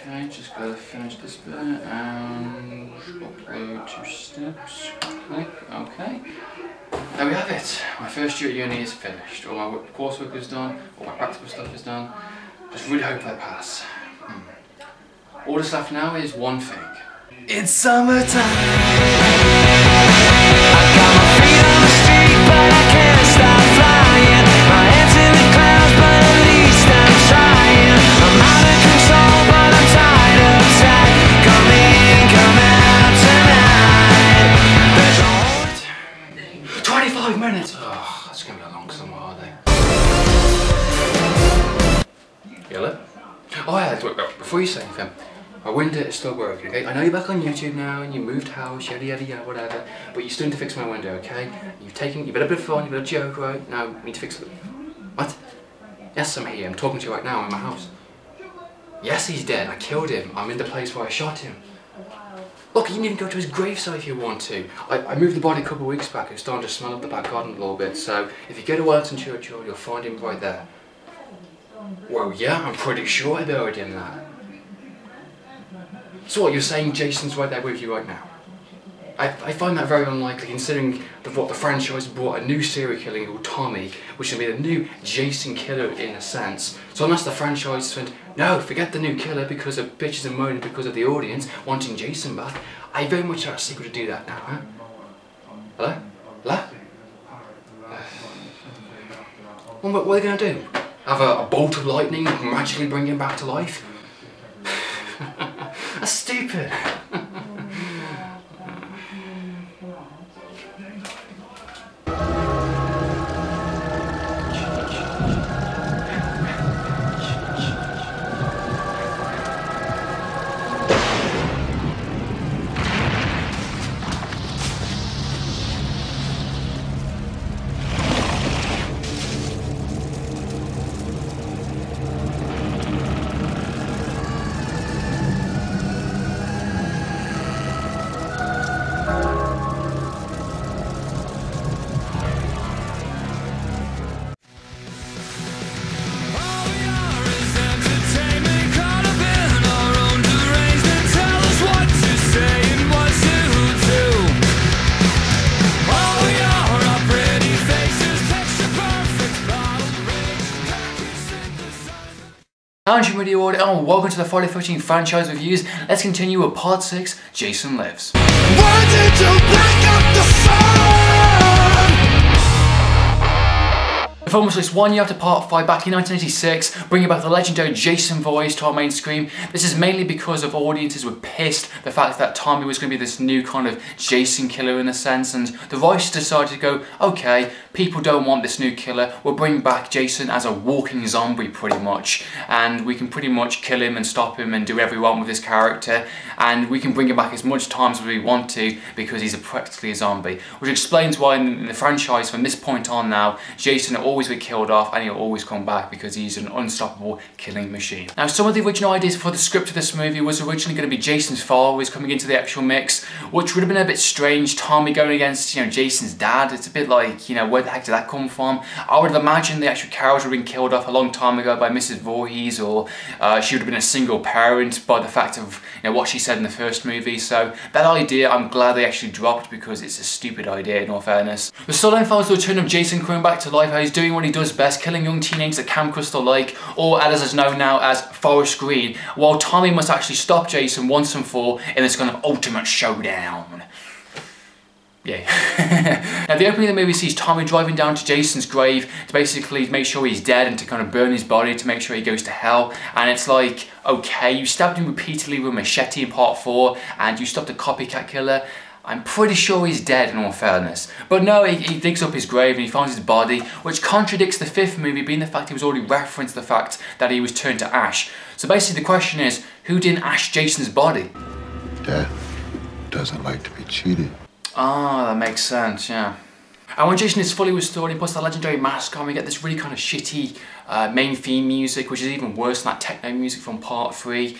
Okay, just gotta finish this bit and upload 2 steps. Click, okay. There we have it. My first year at uni is finished. All my coursework is done, all my practical stuff is done. Just really hope I pass. All that's left now is one thing. It's summertime! Minutes. Oh, that's gonna be a long summer holiday. Yellow? Oh yeah, before you say anything, my window is still working, okay? I know you're back on YouTube now and you moved house, yada yada yada, whatever, but you're still need to fix my window, okay? You've had a bit of fun, you've had a joke, right? Now, we need to fix it. What? Yes, I'm here, I'm talking to you right now, I'm in my house. Yes, he's dead, I killed him, I'm in the place where I shot him. Look, you can even go to his gravesite if you want to. I moved the body a couple of weeks back. It's starting to smell up the back garden a little bit. So if you go to Wellington Churchyard, you'll find him right there. Well, yeah, I'm pretty sure I buried him there. So what, you're saying Jason's right there with you right now? I find that very unlikely, considering what the franchise brought a new serial killer called Tommy, which will be the new Jason killer in a sense. So unless the franchise went, no, forget the new killer because of bitches and moaning because of the audience wanting Jason back, I very much have a secret to do that now, huh? Hello? Hello? What are they going to do? Have a bolt of lightning and magically bring him back to life? That's stupid. How's your video audio and welcome to the Friday 13 franchise reviews. Let's continue with part 6, Jason Lives. Why did you black out the sun? The film was released 1 year after part 5 back in 1986, bringing back the legendary Jason Voorhees to our main screen. This is mainly because of audiences were pissed the fact that Tommy was going to be this new kind of Jason killer in a sense, and the writers decided to go, okay, people don't want this new killer, we'll bring back Jason as a walking zombie pretty much, and we can pretty much kill him and stop him and do whatever we want with his character, and we can bring him back as much times as we want to because he's practically a zombie. Which explains why in the franchise from this point on now, Jason will always be killed off and he'll always come back because he's an unstoppable killing machine. Now some of the original ideas for the script of this movie was originally going to be Jason's father was coming into the actual mix, which would have been a bit strange, Tommy going against, you know, Jason's dad. It's a bit like, you know, where the heck did that come from? I would have imagined the actual character would have been killed off a long time ago by Mrs. Voorhees, or she would have been a single parent by the fact of, you know, what she said in the first movie. So that idea I'm glad they actually dropped because it's a stupid idea in all fairness. The storyline follows the return of Jason coming back to life, how he's doing what he does best, killing young teenagers at Camp Crystal Lake, or as is known now as Forest Green, while Tommy must actually stop Jason once and for all in this kind of ultimate showdown. Yeah. Now the opening of the movie sees Tommy driving down to Jason's grave to basically make sure he's dead and to kind of burn his body to make sure he goes to hell. And it's like, okay, you stabbed him repeatedly with a machete in part 4 and you stopped a copycat killer. I'm pretty sure he's dead in all fairness. But no, he digs up his grave and he finds his body, which contradicts the 5th movie, being the fact he was already referenced the fact that he was turned to ash. So basically the question is, who didn't ash Jason's body? Death doesn't like to be cheated. Ah, that makes sense, yeah. And when Jason is fully restored, he puts the legendary mask on, we get this really kind of shitty main theme music, which is even worse than that techno music from part 3.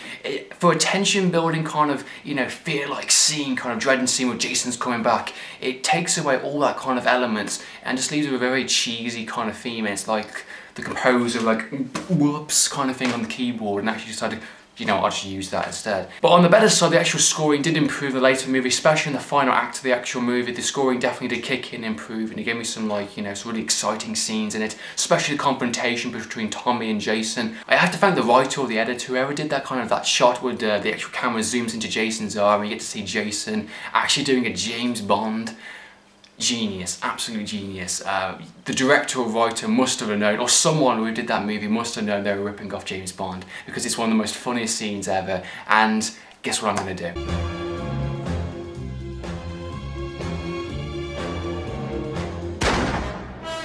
For a tension building kind of, you know, fear-like scene, kind of dreading scene where Jason's coming back, it takes away all that kind of elements and just leaves it with a very cheesy kind of theme. It's like the composer like, whoops, kind of thing on the keyboard and actually decided, you know, I'll just use that instead. But on the better side, the actual scoring did improve in the later movie, especially in the final act of the actual movie. The scoring definitely did kick in and improve, and it gave me some, like, you know, some really exciting scenes in it, especially the confrontation between Tommy and Jason. I have to thank the writer or the editor, whoever did that kind of that shot where the actual camera zooms into Jason's arm and you get to see Jason actually doing a James Bond. Genius, absolute genius. The director or writer must have known, or someone who did that movie must have known they were ripping off James Bond, because it's one of the most funniest scenes ever. And guess what I'm going to do?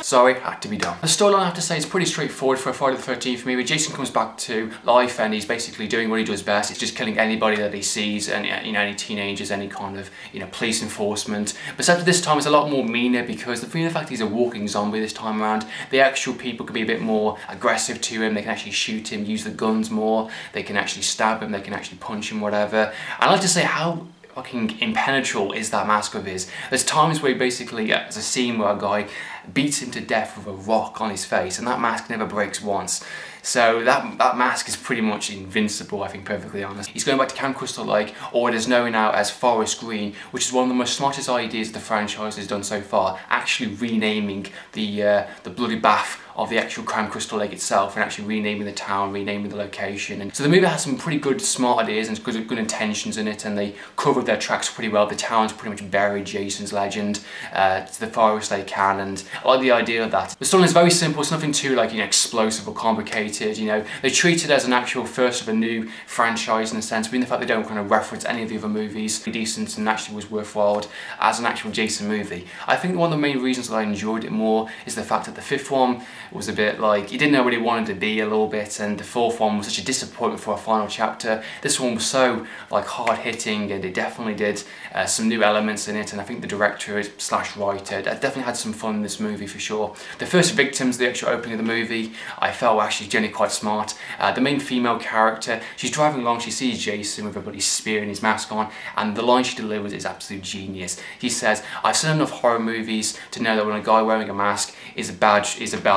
Sorry, had to be done. The storyline, I have to say, is pretty straightforward for a Friday the 13th movie. Jason comes back to life and he's basically doing what he does best. It's just killing anybody that he sees, and you know, any teenagers, any kind of, you know, police enforcement. But except this time it's a lot more meaner, because the fact he's a walking zombie this time around, the actual people can be a bit more aggressive to him. They can actually shoot him, use the guns more. They can actually stab him. They can actually punch him, whatever. I like to say how fucking impenetrable is that mask of his. There's times where he basically, there's a scene where a guy beats him to death with a rock on his face, and that mask never breaks once. So that mask is pretty much invincible, I think, perfectly honest. He's going back to Camp Crystal Lake, or what is known now as Forest Green, which is one of the most smartest ideas the franchise has done so far, actually renaming the bloody bath of the actual Camp Crystal Lake itself, and actually renaming the town, renaming the location. And so the movie has some pretty good, smart ideas and good intentions in it, and they covered their tracks pretty well. The town's pretty much buried Jason's legend to the farthest they can, and I like the idea of that. The story is very simple. It's nothing too, like, you know, explosive or complicated. You know, they treat it as an actual first of a new franchise in a sense, but in the fact they don't kind of reference any of the other movies. Decent and actually was worthwhile as an actual Jason movie. I think one of the main reasons that I enjoyed it more is the fact that the fifth one was a bit like, he didn't know what he wanted to be a little bit, and the fourth one was such a disappointment for a final chapter. This one was so, like, hard hitting, and it definitely did some new elements in it, and I think the director slash writer definitely had some fun in this movie for sure. The first victims, the actual opening of the movie, I felt were actually generally quite smart. The main female character, she's driving along, she sees Jason with a bloody spear and his mask on, and the line she delivers is absolute genius. He says, "I've seen enough horror movies to know that when a guy wearing a mask is a bad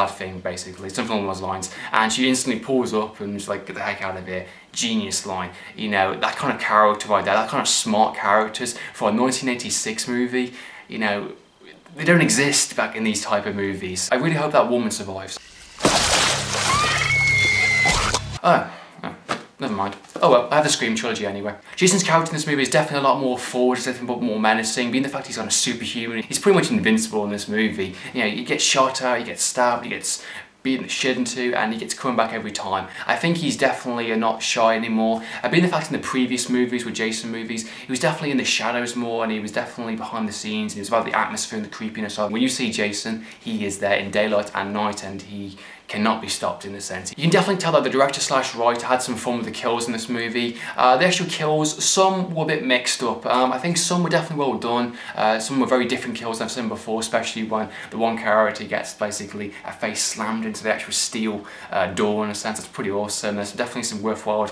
thing," basically, something along those lines. And she instantly pulls up and is like, "Get the heck out of here." Genius line. You know, that kind of character right there, that kind of smart characters for a 1986 movie, you know, they don't exist back in these type of movies. I really hope that woman survives. Oh, never mind. Oh well, I have the Scream trilogy anyway. Jason's character in this movie is definitely a lot more forward, it's definitely more menacing, being the fact he's kind of superhuman. He's pretty much invincible in this movie. You know, he gets shot at, he gets stabbed, he gets beaten the shit into, and he gets coming back every time. I think he's definitely not shy anymore. Being the fact in the previous movies, with Jason movies, he was definitely in the shadows more, and he was definitely behind the scenes, and it was about the atmosphere and the creepiness of it. When you see Jason, he is there in daylight and night, and he cannot be stopped in a sense. You can definitely tell that the director slash writer had some fun with the kills in this movie. The actual kills, some were a bit mixed up. I think some were definitely well done. Some were very different kills I've seen before, especially when the one character gets basically a face slammed into the actual steel door in a sense. That's pretty awesome. There's definitely some worthwhile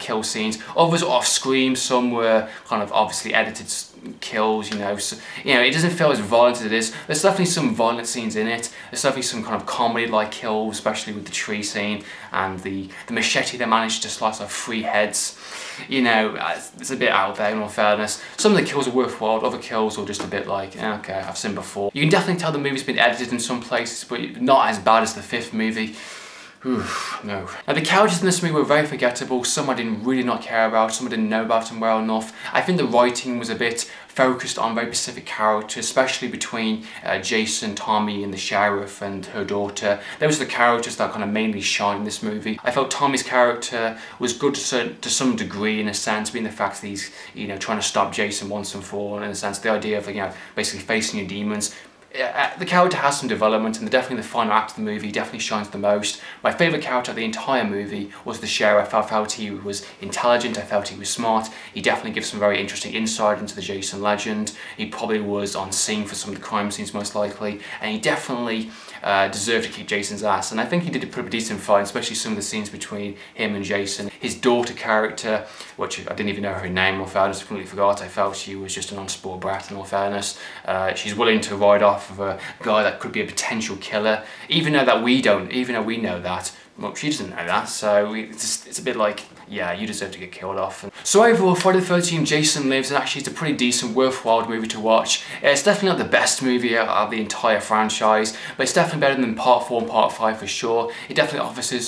kill scenes. Others are off screen, some were kind of obviously edited kills, you know, so, you know, it doesn't feel as violent as it is. There's definitely some violent scenes in it. There's definitely some kind of comedy-like kills, especially with the tree scene and the machete they managed to slice off 3 heads. You know, it's a bit out there in all fairness. Some of the kills are worthwhile, other kills are just a bit like, okay, I've seen before. You can definitely tell the movie's been edited in some places, but not as bad as the 5th movie. Oof, no. Now the characters in this movie were very forgettable. Some I didn't really not care about, some I didn't know about them well enough. I think the writing was a bit focused on very specific characters, especially between Jason, Tommy and the sheriff and her daughter. Those are the characters that kind of mainly shine in this movie. I felt Tommy's character was good to some degree, in a sense, being the fact that he's, you know, trying to stop Jason once and for all, in a sense, the idea of, you know, basically facing your demons. The character has some development, and definitely the final act of the movie definitely shines the most. My favourite character of the entire movie was the sheriff. I felt he was intelligent, I felt he was smart. He definitely gives some very interesting insight into the Jason legend. He probably was on scene for some of the crime scenes most likely, and he definitely deserved to kick Jason's ass. And I think he did a pretty decent fight, especially some of the scenes between him and Jason. His daughter character, which I didn't even know her name, in all fairness, I completely forgot. I felt she was just an unspoiled brat, in all fairness. She's willing to ride off of a guy that could be a potential killer, even though we know that. Well, she doesn't know that, so it's a bit like, yeah, you deserve to get killed off. So overall, Friday the 13th Jason Lives, and actually it's a pretty decent, worthwhile movie to watch. It's definitely not the best movie out of the entire franchise, but it's definitely better than Part 4 and Part 5 for sure. It definitely offers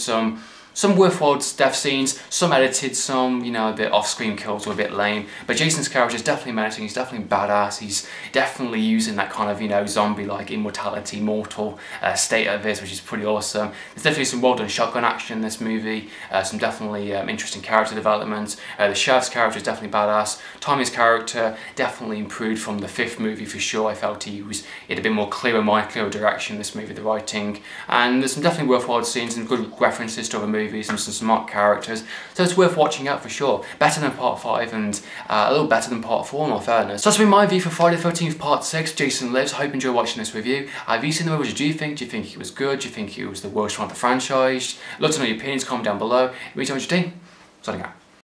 some worthwhile death scenes, some edited, some, you know, a bit off-screen kills were a bit lame. But Jason's character is definitely menacing, he's definitely badass, he's definitely using that kind of, you know, zombie-like immortality, mortal state of his, which is pretty awesome. There's definitely some well-done shotgun action in this movie, some definitely interesting character development. The sheriff's character is definitely badass. Tommy's character definitely improved from the 5th movie for sure. I felt he had a bit more clearer mind, clearer direction in this movie, the writing. And there's some definitely worthwhile scenes and good references to other movies, and some smart characters, so it's worth watching out for sure. Better than Part 5 and a little better than Part 4 in all fairness. So that's been my view for Friday the 13th Part 6, Jason Lives. I hope you enjoyed watching this review. Have you seen the movie? What do you think? Do you think it was good? Do you think it was the worst one of the franchise? Love to know your opinions, comment down below. Meantime, what you think? Signing out.